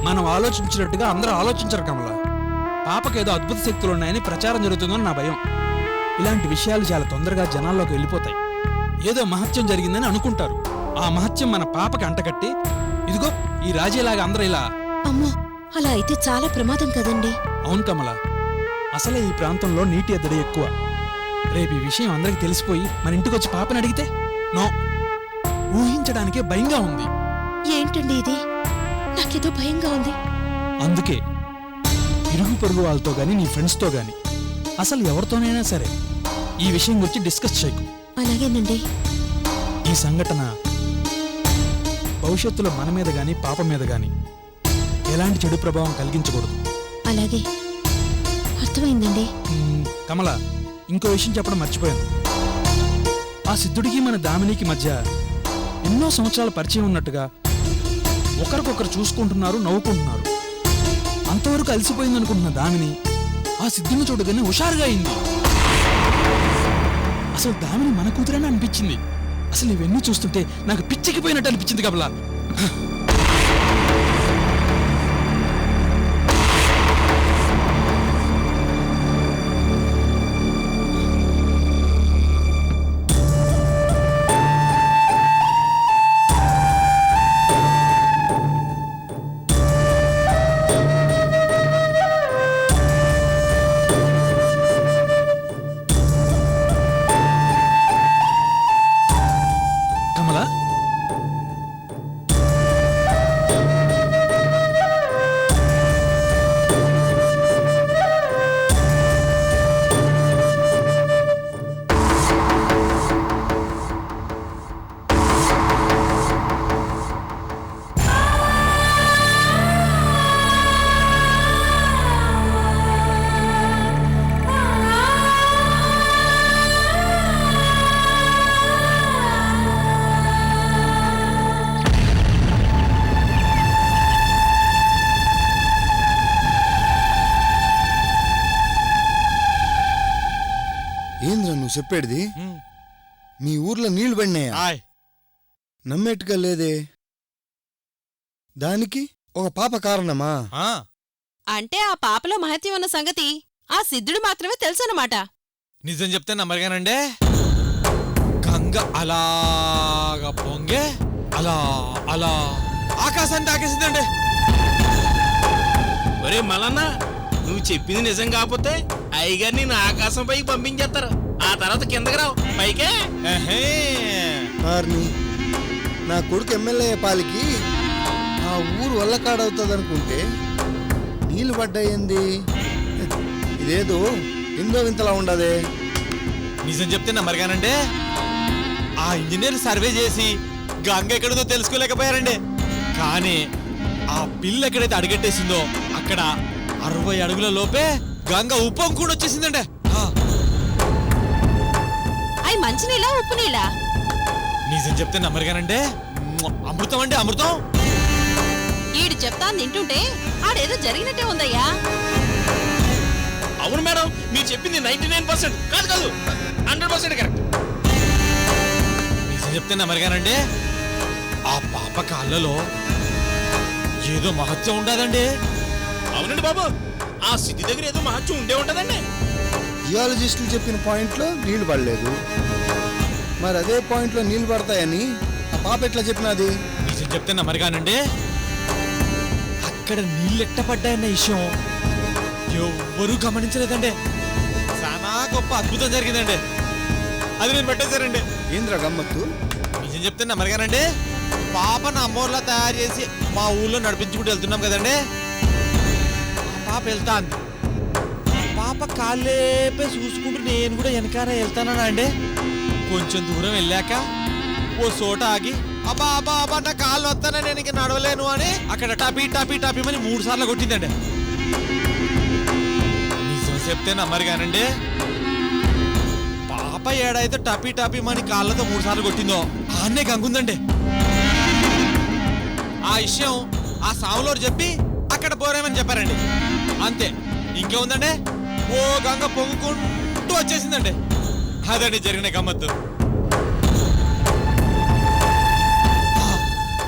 మనం ఆలోచించినట్టుగా అందరూ ఆలోచించరు కమల. పాపకేదో అద్భుత శక్తులు ఉన్నాయని ప్రచారం జరుగుతుందని నా భయం. ఇలాంటి విషయాలు చాలా తొందరగా జనాల్లోకి వెళ్ళిపోతాయి. ఏదో మహత్యం జరిగిందని అనుకుంటారు. ఆ మహత్యం మన పాపకి అంటకట్టి ఇదిగో ఈ రాజీలాగా అందరూ ఇలా. అమ్మో, అలా అయితే చాలా ప్రమాదం కదండి. అవును కమల, అసలే ఈ ప్రాంతంలో నీటి ఎద్దడి ఎక్కువ. రేపు ఈ విషయం అందరికి తెలిసిపోయి మన ఇంటికొచ్చి పాపని అడిగితే నో, ఊహించడానికే భయంగా ఉంది. ఏంటండి ఇది? నాకేదో భయంగా ఉంది. అందుకే ఇరుగు పొరుగు వాళ్ళతో గాని నీ ఫ్రెండ్స్తో గాని అసలు ఎవరితోనైనా సరే ఈ విషయం గురించి డిస్కస్ చేయకు. అలాగేనండి. ఈ సంఘటన భవిష్యత్తులో మన మీద గాని పాప మీద గాని ఎలాంటి చెడు ప్రభావం కలిగించకూడదు. అలాగే, అర్థమైందండి. కమల, ఇంకో విషయం చెప్పడం మర్చిపోయాను. ఆ సిద్ధుడికి మన దామినికి మధ్య ఎన్నో సంవత్సరాల పరిచయం ఉన్నట్టుగా ఒకరికొకరు చూసుకుంటున్నారు, నవ్వుకుంటున్నారు. అంతవరకు అలసిపోయిందనుకుంటున్న దామిని ఆ సిద్ధుని చూడగానే హుషారుగా అయింది. అసలు దామిని మన కూతురని అనిపించింది. అసలు ఇవన్నీ చూస్తుంటే నాకు పిచ్చికిపోయినట్టు అనిపించింది కమల. ఏంద్రా నువ్వు చెప్పేది? మీ ఊర్లో నీళ్లు పడినాయా? నమ్మేట్టుగా లేదే. దానికి ఒక పాప కారణమా? అంటే ఆ పాపలో మహత్యం ఉన్న సంగతి ఆ సిద్ధుడు మాత్రమే తెలుసన్నమాట. నిజం చెప్తే నమ్మరుగానండే. గంగ అలాగా పొంగే అలా అలా ఆకాశాన్ని తాకేసిందండి. ఒరే మల్లన్న, నువ్వు చెప్పింది నిజం కాకపోతే అయ్యగారిని నా ఆకాశం పైకి పంపించేస్తారు. ఆ తర్వాత కిందకి రావు, పైకే. నా కొడుకు ఎమ్మెల్యే పాలికి ఆ ఊరు వల్లకాడవుతుంది అనుకుంటే నీళ్లు పడ్డాయింది. ఇదేదో ఎందో వింతలా ఉండదే. నిజం చెప్తే నమ్మరుగానండే. ఆ ఇంజనీర్ సర్వే చేసి గంగ ఎక్కడదో తెలుసుకోలేకపోయారండి. కానీ ఆ పిల్ల ఎక్కడైతే అడుగట్టేసిందో అక్కడ 60 అడుగుల లోపే గంగ ఉప్పం కూడా వచ్చేసిందండి. అయి మంచినీళ్ళ ఉప్పు నీళ్ళ? నిజం చెప్తే నమ్మరుగానండి. అమృతం అండి, అమృతం. ఈడు చెప్తా తింటుంటే ఆడేదో జరిగినట్టే ఉందయ్యా. అవును మేడం, మీరు చెప్పింది 99% కాదు కాదు 100% కరెక్ట్. నిజం చెప్తే నమ్మరుగానండి. ఆ పాప కాళ్ళలో ఏదో మహత్యం ఉండదండి. అవునండి బాబు, ఆ సిద్ధి దగ్గర ఏదో మహత్యం ఉండే ఉంటదండి. జియాలజిస్టులు చెప్పిన పాయింట్లో నీళ్లు పడలేదు, మరి అదే పాయింట్లో నీళ్లు పడతాయని ఆ పాప ఎట్లా చెప్పినది? నిజం చెప్తే నమ్మరుగానండి. అక్కడ నీళ్ళెట్ట పడ్డాయన్న విషయం ఎవ్వరూ గమనించలేదండి. చాలా గొప్ప అద్భుతం జరిగిందండి. అది నేను పెట్టేశారండి. ఏంద్ర గమ్మత్తు? నిజం చెప్తే నమ్మరుగానండి. పాపను అమ్మోర్లా తయారు చేసి మా ఊళ్ళో నడిపించుకుంటూ వెళ్తున్నాం కదండి. ఆ పాప వెళ్తా అంది. పాప కాళ్ళేపే చూసుకుంటూ నేను కూడా వెనకాల వెళ్తానా అండి. కొంచెం దూరం వెళ్ళాక ఓ చోట ఆగి అబ్బా అబ్బా అబ్బా నా కాళ్ళు వస్తానా, నేను ఇంక నడవలేను అని అక్కడ టాపీ టాపీ టాపీ అని 3 సార్లు కొట్టిందండి. నిజం చెప్తే నమ్మరుగానండి. పాప ఏడైతే టాపీ టాపీ మని కాళ్ళతో 3 సార్లు కొట్టిందో ఆన్నే గంగుందండి. ఆ విషయం ఆ సాములోరు చెప్పి అక్కడ పోరేమని చెప్పారండి. అంతే, ఇంకేముందండి. ఓ గంగ పొంగుకుంటూ వచ్చేసిందండి. అదండి జరిగిన గమ్మత్తు.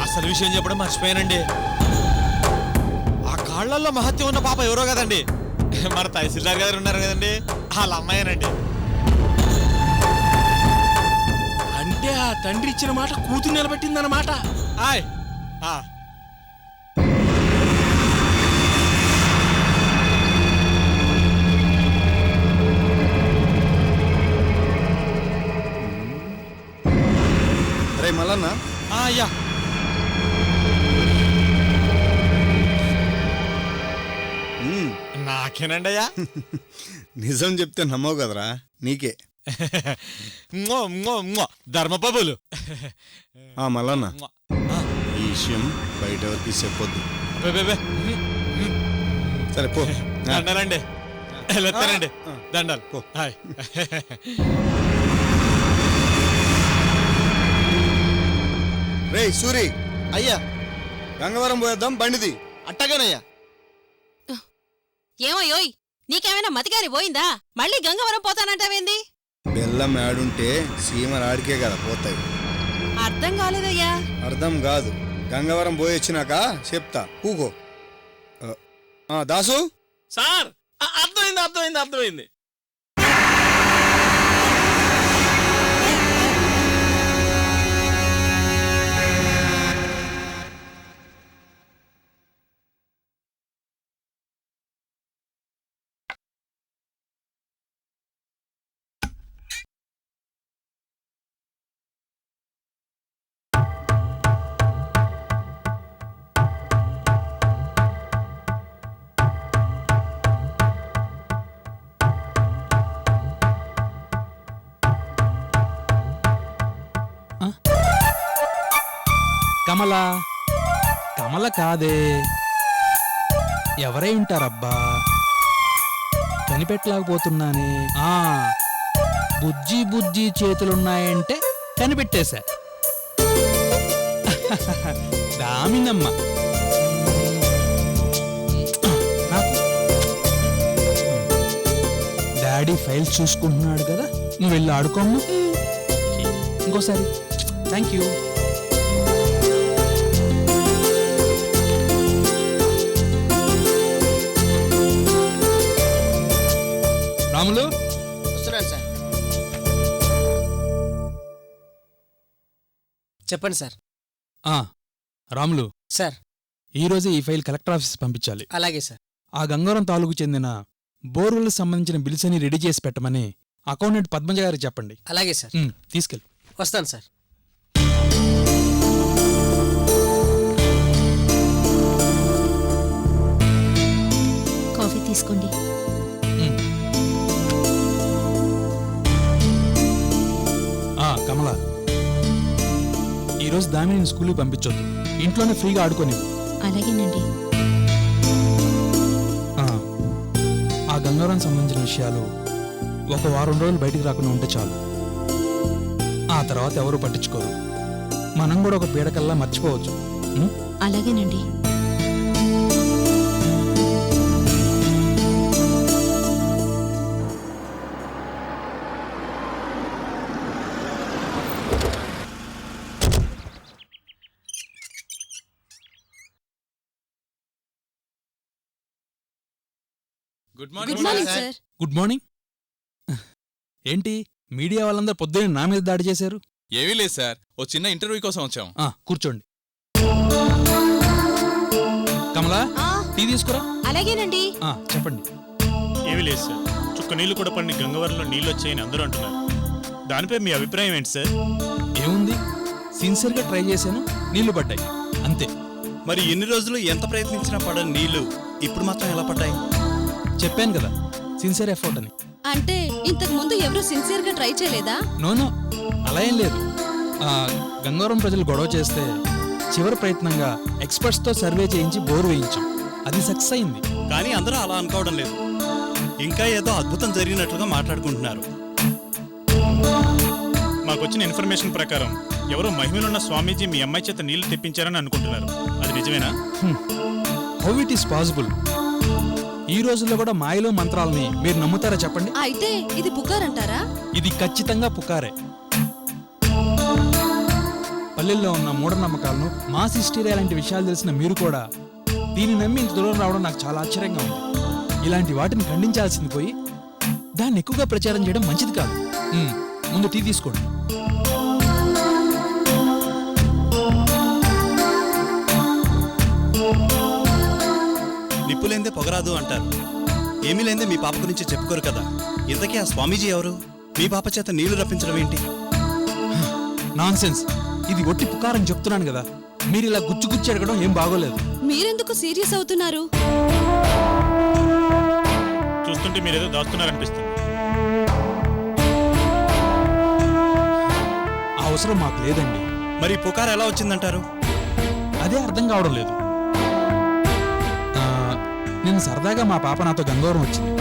అసలు విషయం చెప్పడం మర్చిపోయానండి. వాళ్ళల్లో మహత్యం ఉన్న పాప ఎవరో కదండి, మన తహసీల్దార్ గారు ఉన్నారు కదండి, వాళ్ళ అమ్మాయినండి. అంటే ఆ తండ్రి ఇచ్చిన మాట కూతురు నిలబెట్టిందన్నమాట. ఆయ్ ఆ. అరే మల్లన్న, అయ్యా నాకేనండి అయ్యా. నిజం చెప్తే నమ్మవు కదరా, నీకే. ధర్మపబులు. మల్లన్న, ఈ విషయం బయట ఎవరికి చెప్పొద్దు. సరే పో. దండాలండి, వెళ్ళొస్తానండి. దండాలు పో. హాయ్. రే సూరి, అయ్యా గంగవరం పోయేద్దాం, బండిది. అట్టగానయ్యా. ఏమోయోయ్, నీకేమైనా మతిగారి పోయిందా? మళ్ళీ గంగవరం పోతానంటావేంది? బెల్లం ఆడుంటే సీమలు ఆడికే కదా పోతాయి. అర్థం కాలేదయ్యా. అర్థం కాదు, గంగవరం పోయొచ్చినాక చెప్తా, కూకో. దాసు, సార్ అర్థమైంది. కమల కాదే, ఎవరై ఉంటారబ్బా? కనిపెట్టలేకపోతున్నానే. బుజ్జి చేతులున్నాయంటే కనిపెట్టేశా. దామినమ్మ. నాకు డాడీ ఫైల్స్ చూసుకుంటున్నాడు కదా, నువ్వు వెళ్ళి ఆడుకోమ్మా. ఇంకోసారి. Thank you. రాములు, వస్తున్నాను సార్. చెప్పండి సార్. రాములు సార్. ఈరోజే ఈ ఫైల్ కలెక్టర్ ఆఫీస్ పంపించాలి. అలాగే సార్. ఆ గంగవరం తాలూకు చెందిన బోర్వెల్కి సంబంధించిన బిల్స్ అని రెడీ చేసి పెట్టమని అకౌంటెంట్ పద్మజ గారికి చెప్పండి. అలాగే సార్. తీసుకెళ్ళి. వస్తాను సార్. కాఫీ తీసుకోండి. కమల, ఈరోజు దామిని స్కూల్కి పంపించొద్దు, ఇంట్లోనే ఫ్రీగా ఆడుకొని. అలాగేనండి. ఆ గంగవరం సంబంధించిన విషయాలు ఒక వారం రోజులు బయటికి రాకుండా ఉంటే చాలు. ఆ తర్వాత ఎవరు పట్టించుకోరు. మనం కూడా ఒక పీడకల్లా మర్చిపోవచ్చు. అలాగేనండి. Good good morning sir. Good morning. ఏంటి మీడియా వాళ్ళందరూ పొద్దున్నే నా మీద దాడి చేశారు? ఏమీ లేదు సార్, ఓ చిన్న ఇంటర్వ్యూ కోసం వచ్చాం. కూర్చోండి. కమలా, టీ తీసుకురా. అలాగేనండి. చెప్పండి. ఏమీ లేదు సార్, చుక్క నీళ్లు కూడా పడిన గంగవరంలో నీళ్ళు వచ్చాయని అందరూ అంటున్నారు. దానిపై మీ అభిప్రాయం ఏంటి సార్? ఏముంది, సిన్సియర్గా ట్రై చేశాను, నీళ్లు పడ్డాయి, అంతే. మరి ఎన్ని రోజులు ఎంత ప్రయత్నించినా పడని నీళ్లు ఇప్పుడు మాత్రం ఎలా పడ్డాయి? చెప్పాను కదా, సిన్సియర్ ఎఫర్ట్ అని. అంటే ఇంతకు ముందు ఎవరు సిన్సియర్ గా ట్రై చేయలేదా? నో, అలా ఏం లేదు. గంగవరం ప్రజలు గొడవ చేస్తే చివరి ప్రయత్నంగా ఎక్స్పర్ట్స్తో సర్వే చేయించి బోర్ వేయించాం. అది సక్సెస్ అయింది. కానీ అందరూ అలా అనుకోవడం లేదు. ఇంకా ఏదో అద్భుతం జరిగినట్లుగా మాట్లాడుకుంటున్నారు. మాకొచ్చిన ఇన్ఫర్మేషన్ ప్రకారం ఎవరో మహిమనున్న స్వామీజీ మీ అమ్మాయి చేత నీళ్లు తెప్పించారని అనుకుంటున్నారు. అది నిజమేనా? How it is possible? ఈ రోజుల్లో కూడా మాయలో మంత్రాలని మీరు నమ్ముతారా చెప్పండి? అయితే ఇది పుకారంటారా? ఇది ఖచ్చితంగా పుకారే. పల్లెల్లో ఉన్న మూఢనమ్మకాలను, మాస్ హిస్టీరియా లాంటి విషయాలు తెలిసిన మీరు కూడా దీన్ని నమ్మి ఇంత దూరం రావడం నాకు చాలా ఆశ్చర్యంగా ఉంది. ఇలాంటి వాటిని ఖండించాల్సింది పోయి దాన్ని ఎక్కువగా ప్రచారం చేయడం మంచిది కాదు. ముందు టీ తీసుకోండి. నిప్పు లేందే పొగరాదు అంటారు. ఏమీ లేందే మీ పాప గురించి చెప్పుకోరు కదా. ఇంతకీ ఆ స్వామీజీ ఎవరు? మీ పాప చేత నీళ్లు రప్పించడం ఏంటి? నాన్సెన్స్. ఇది ఒట్టి పుకారని చెప్తున్నాను కదా. మీరు ఇలా గుచ్చి అడగడం ఏం బాగోలేదు. మీరెందుకు సీరియస్ అవుతున్నారు? చూస్తుంటే మీరేదో దాస్తున్నారనిపిస్తుంది. ఆ అవసరం మాకు లేదండి. మరి పుకార్ ఎలా వచ్చిందంటారు? అదే అర్థం కావడం లేదు. నిన్న సరదాగా మా పాప నాతో గంగవరం వచ్చింది.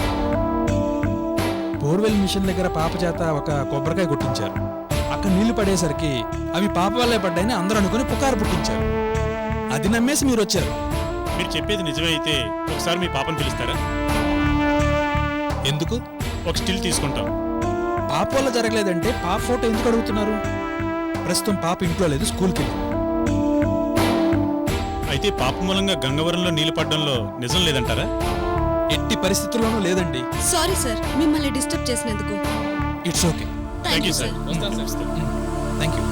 బోర్వెల్ మిషన్ దగ్గర పాప చేత ఒక కొబ్బరికాయ కొట్టించారు. అక్కడ నీళ్లు పడేసరికి అవి పాప వల్లే పడ్డాయని అందరూ అనుకుని పుకారు పుట్టించారు. అది నమ్మేసి మీరు వచ్చారు. మీరు చెప్పేది నిజమే అయితే ఒకసారి మీ పాపను పిలుస్తారా? ఎందుకు? ఒక స్టిల్ తీసుకుంటాం. పాప వల్ల జరగలేదంటే పాప ఫోటో ఎందుకు అడుగుతున్నారు? ప్రస్తుతం పాప ఇంట్లో లేదు, స్కూల్కి వెళ్ళి. అయితే పాప మూలంగా గంగవరంలో నీళ్లు పడడంలో నిజం లేదంటారా? ఎట్టి పరిస్థితుల్లోనూ లేదండి. సారీ సార్, మిమ్మల్ని డిస్టర్బ్ చేసినందుకు. It's okay. Thank you sir. Thank you.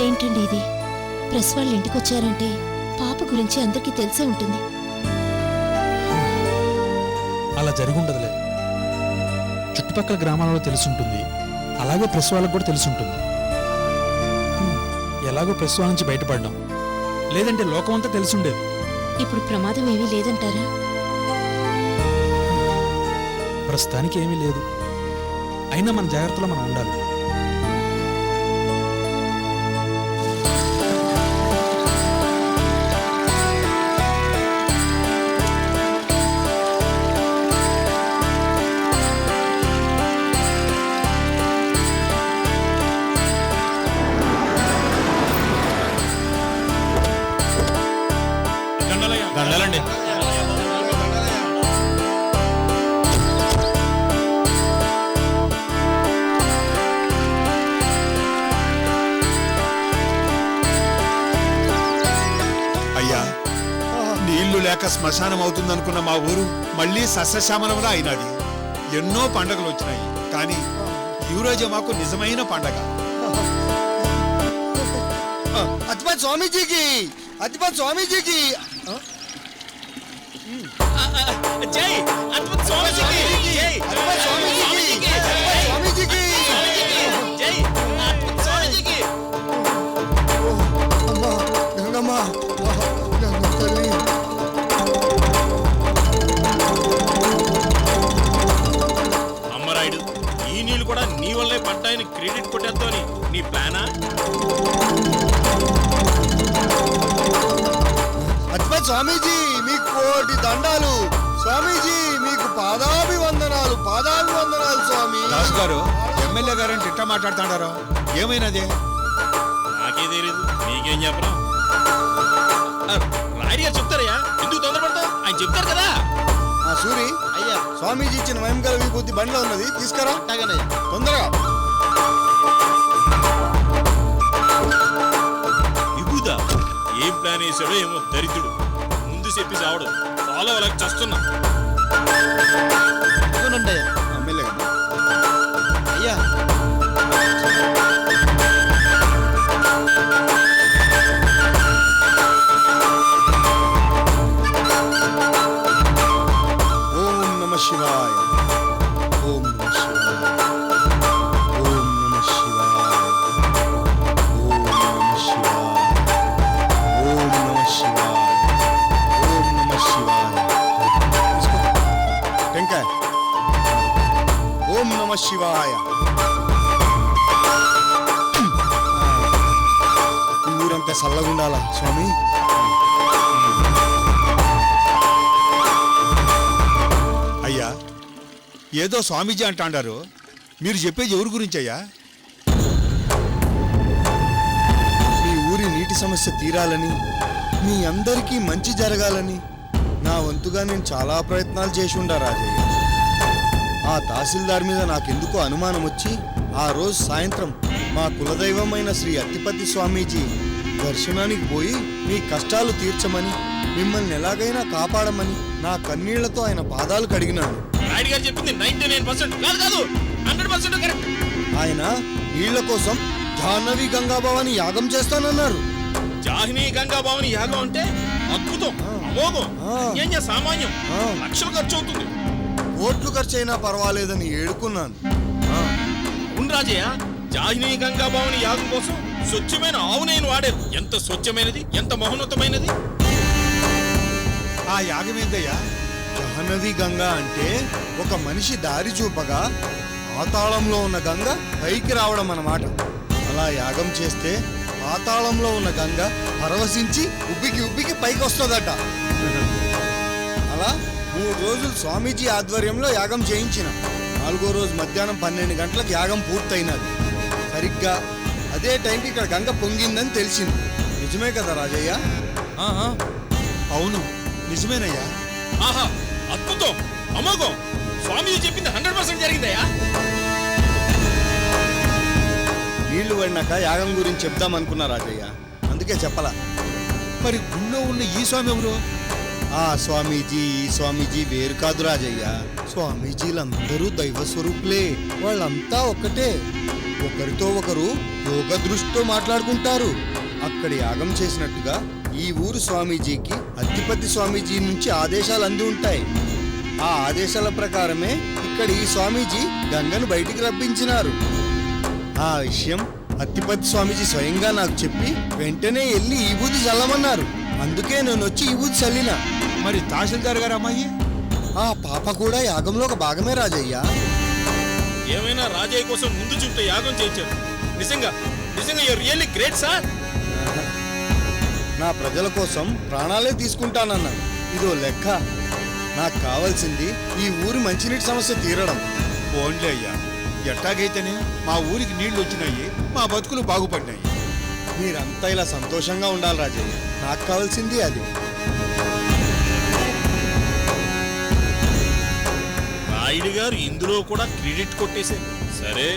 ఏంటండి ఇది? ప్రెస్ వాళ్ళు ఇంటికి వచ్చారంటే పాప గురించి అందరికీ తెలిసే ఉంటుంది. అలా జరుగుండదులే. చుట్టుపక్కల గ్రామాలలో తెలుసుంటుంది. అలాగే ప్రెస్ వాళ్ళకు కూడా తెలుసుంటుంది. ఎలాగో ప్రెస్ వాళ్ళ నుంచి బయటపడ్డాం. లేదంటే లోకం అంతా తెలిసుండేది. ఇప్పుడు ప్రమాదం ఏమీ లేదంటారా? ప్రస్తుతానికి ఏమీ లేదు. అయినా మన జాగ్రత్తలో మనం ఉండాలి. దండాలండి. అయ్యా, నీళ్లు లేక శ్మశానం అవుతుందనుకున్న మా ఊరు మళ్ళీ సస్యశ్యామలంగా అయినది. ఎన్నో పండగలు వచ్చినాయి, కానీ ఈ రోజే మాకు నిజమైన పండగ. అతిపతి స్వామీజీకి, అతిపతి స్వామీజీకి. జై అద్భుత స్వామీజీకి! జై అతిపతి స్వామీజీకి, అతిపతి స్వామీజీకి. జై అద్భుత స్వామీజీకి! అమ్మా గంగమ్మ, గంగమ్మ తల్లి. అమ్మరాయుడు, ఈ నీళ్లు కూడా నీ వల్లే పడ్డాయని క్రెడిట్ కొట్టేస్తావని నీ ప్లానా? అతిపతి స్వామీజీ మీకు కోటి దండాలు. స్వామీజీ మీకు పాదాభివందనాలు, పాదాభివందనాలు స్వామి. దాస్ గారు, ఎమ్మెల్యే గారంటే ఇట్లా మాట్లాడుతున్నారో ఏమైనది? నాకే తెలియదు, నీకేం చెప్పరా? రాయుడు గారు చెప్తారయ్యా, ఎందుకు తొందరపడతావు? ఆయన చెప్తారు కదా. సూరి అయ్యా, స్వామీజీ ఇచ్చిన మహిమగల విభూతి బండిలో ఉన్నది, తీసుకురా అట్టాగనయ్యా. తొందరగా. విభూదా ఏం ప్లాన్ వేసాడో ఏమో దరిద్రుడు. ముందు చెప్పి చావడు. ఫాలో అలా చేస్తున్నా. ఇదిగోనండి అయ్యా. ఎమ్మెల్యే గారు. అయ్యా, ఓం నమ శివాయ, ఓం నమ శివాయ, ఓం నమ శివాయ, ఓం నమ శివాయ, ఓం నమ శివాయ, ఓం నమ శివాయ. టెంకాయ. ఓం నమ శివాయ. ఊరంతా చల్లగుండాలా స్వామి. అయ్యా, ఏదో స్వామీజీ అంటాండారు, మీరు చెప్పేది ఎవరి గురించి అయ్యా? మీ ఊరి నీటి సమస్య తీరాలని, మీ అందరికీ మంచి జరగాలని, నా నా వంతుగా నేను చాలా ప్రయత్నాలు చేసి ఉండా రాజయ్య. ఆ తహసీల్దార్ మీద నాకెందుకో అనుమానం వచ్చి ఆ రోజు సాయంత్రం మా కులదైవమైన శ్రీ అత్తిపత్తి స్వామీజీ దర్శనానికి పోయి మీ కష్టాలు తీర్చమని, మిమ్మల్ని ఎలాగైనా కాపాడమని నా కన్నీళ్లతో ఆయన పాదాలు కడిగినాను. రాయుడు గారు చెప్పింది 99% కాదు 100% కరెక్ట్. ఆయన నీళ్ల కోసం జాహ్నవి గంగాభవాని యాగం చేస్తానన్నారు. జాహిని గంగా భవని యాగం అంటే అద్భుతం, అమోఘం, అన్యాయ సామాన్యం. లక్షలు ఖర్చు అవుతుంది. కోట్లు ఖర్చైనా పర్వాలేదని ఏడుకున్నాను. అవును రాజయ్య, జాహిని గంగా భవని యాగం కోసం స్వచ్ఛమైన ఆవు నెయ్యిని వాడారు. ఎంత స్వచ్ఛమైనది, ఎంత మహోన్నతమైనది. ఆ యాగం ఏందయ్యా? జాహ్నవి గంగా అంటే ఒక మనిషి దారి చూపగా పాతాళంలో ఉన్న గంగ పైకి రావడం అన్నమాట. అలా యాగం చేస్తే పాతాళంలో ఉన్న గంగ పరవశించి ఉబ్బికి పైకి వస్తుందట. అలా 3 రోజులు స్వామీజీ ఆధ్వర్యంలో యాగం చేయించిన. 4వ రోజు మధ్యాహ్నం 12 గంటలకు యాగం పూర్తయినది. సరిగ్గా అదే టైంకి ఇక్కడ గంగ పొంగిందని తెలిసింది. నిజమే కదా రాజయ్య? అవును, నిజమేనయ్యా. ఆహా, అద్భుతం, అమోఘం. స్వామి చెప్పింది 100% జరిగిందయ్యా. నీళ్లు పడినాక యాగం గురించి చెప్దామనుకున్నా రాజయ్య, అందుకే చెప్పలా. మరి గుళ్ళో ఉన్న ఈ స్వామి ఎవరు? ఆ స్వామీజీ ఈ స్వామీజీ వేరు కాదు రాజయ్య. స్వామీజీలందరూ దైవ స్వరూపులే. వాళ్ళంతా ఒక్కటే. ఒకరితో ఒకరు యోగ దృష్టితో మాట్లాడుకుంటారు. అక్కడ యాగం చేసినట్టుగా ఈ ఊరు స్వామీజీకి అత్తిపత్తి స్వామీజీ నుంచి ఆదేశాలు అంది ఉంటాయి. ఆ ఆదేశాల ప్రకారమే ఇక్కడ ఈ స్వామీజీ గంగను బయటికి రప్పించినారు. ఆ విషయం అత్తిపత్తి స్వామీజీ స్వయంగా నాకు చెప్పి వెంటనే వెళ్ళి ఈ ఊది చల్లమన్నారు. అందుకే నేను వచ్చి ఈ ఊది చల్లినా. మరి తహసీల్దార్ గారు అమ్మాయి? ఆ పాప కూడా యాగంలో ఒక భాగమే రాజయ్య. ఏమైనా రాజయ్య కోసం ముందు చూపుతో యాగం చేయించారు. నిజంగా నిజంగా యు రియల్లీ గ్రేట్ సార్. నా ప్రజల కోసం ప్రాణాలే తీసుకుంటానన్నా. ఇదో లెక్క. నాకు కావాల్సింది ఈ ఊరి మంచినీటి సమస్య తీరడం. ఓన్లే అయ్యా, ఎట్టాగైతేనే మా ఊరికి నీళ్లు వచ్చినాయి, మా బతుకులు బాగుపడినాయి. మీరంతా ఇలా సంతోషంగా ఉండాలి రాజయ్య. నాకు కావాల్సింది అది. రాయుడు గారు ఇందులో కూడా క్రెడిట్ కొట్టేశారు. సరే,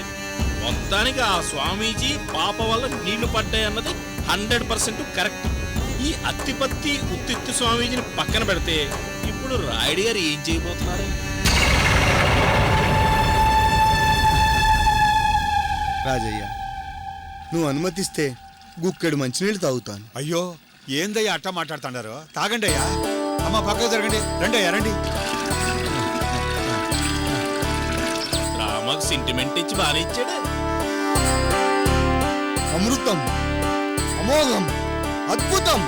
మొత్తానికి ఆ స్వామీజీ పాప వల్ల నీళ్లు పడ్డాయి అన్నది 100% కరెక్ట్. ఈ అత్తిపత్తి ఉత్తిత్తి స్వామీజీని పక్కన పెడితే ఇప్పుడు రాయుడు గారు ఏం చేయబోతున్నారు? రాజయ్య, నువ్వు అనుమతిస్తే గుక్కెడు మంచినీళ్ళు తాగుతాను. అయ్యో, ఏందయ్యా అట్టా మాట్లాడుతున్నారు? తాగండి అయ్యా. అమ్మ పక్కకు జరగండి. రండి అయ్యా, రండి. రామకు సెంటిమెంట్ ఇచ్చి బాగా ఇచ్చాడు. అమృతం, అమోఘం, అద్భుతం.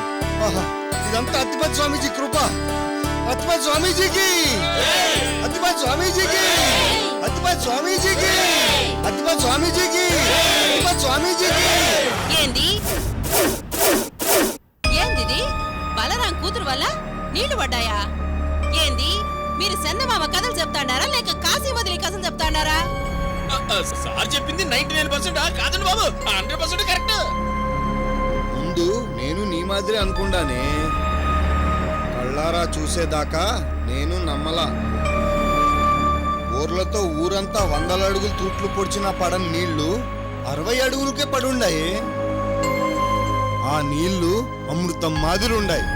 ఆహా, ఇదంతా అత్తిపత్తి స్వామీజీ కృప. అత్తిపత్తి స్వామీజీకి, అత్తిపత్తి స్వామీజీకి, అత్తిపత్తి స్వామీజీకి, అత్తిపత్తి స్వామీజీకి, అత్తిపత్తి స్వామీజీకి. ఏంది ఏందిది? బలరాం కూతురు వల్ల నీళ్లు పడ్డాయా? ఏంది మీరు చందమామ కథలు చెప్తాడారా లేక కాశీ వదిలి కథలు చెప్తాడారా? సార్ చెప్పింది 99% కాదండి బాబు, 100% కరెక్ట్. ముందు నేను నీ మాదిరి అనుకుండానే. కళ్ళారా చూసేదాకా నేను నమ్మలా. ఊర్లతో ఊరంతా 100 అడుగులు తూట్లు పొడిచిన పడని నీళ్లు 60 అడుగులకే పడుండాయి. ఆ నీళ్లు అమృతం మాదిరి ఉండాయి.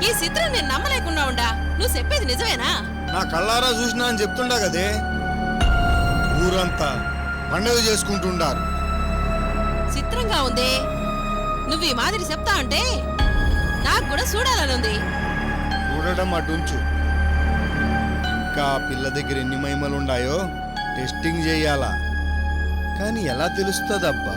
ఈ చిత్రం నేను నమ్మలేకుండా ఉండా. నువ్వు చెప్పేది నిజమేనా? నా కళ్ళారా చూసినా అని చెప్తుండా కదే. ఊరంతా పండుగ చేసుకుంటుండారు. చిత్రంగా ఉంది. నువ్వు ఈ మాదిరి చెప్తా అంటే నాకు కూడా చూడాలనుంది. చూడడం అటుంచు, ఇంకా ఆ పిల్ల దగ్గర ఎన్ని మహిమలుండాయో టెస్టింగ్ చేయాలా. కానీ ఎలా తెలుస్తుందబ్బా?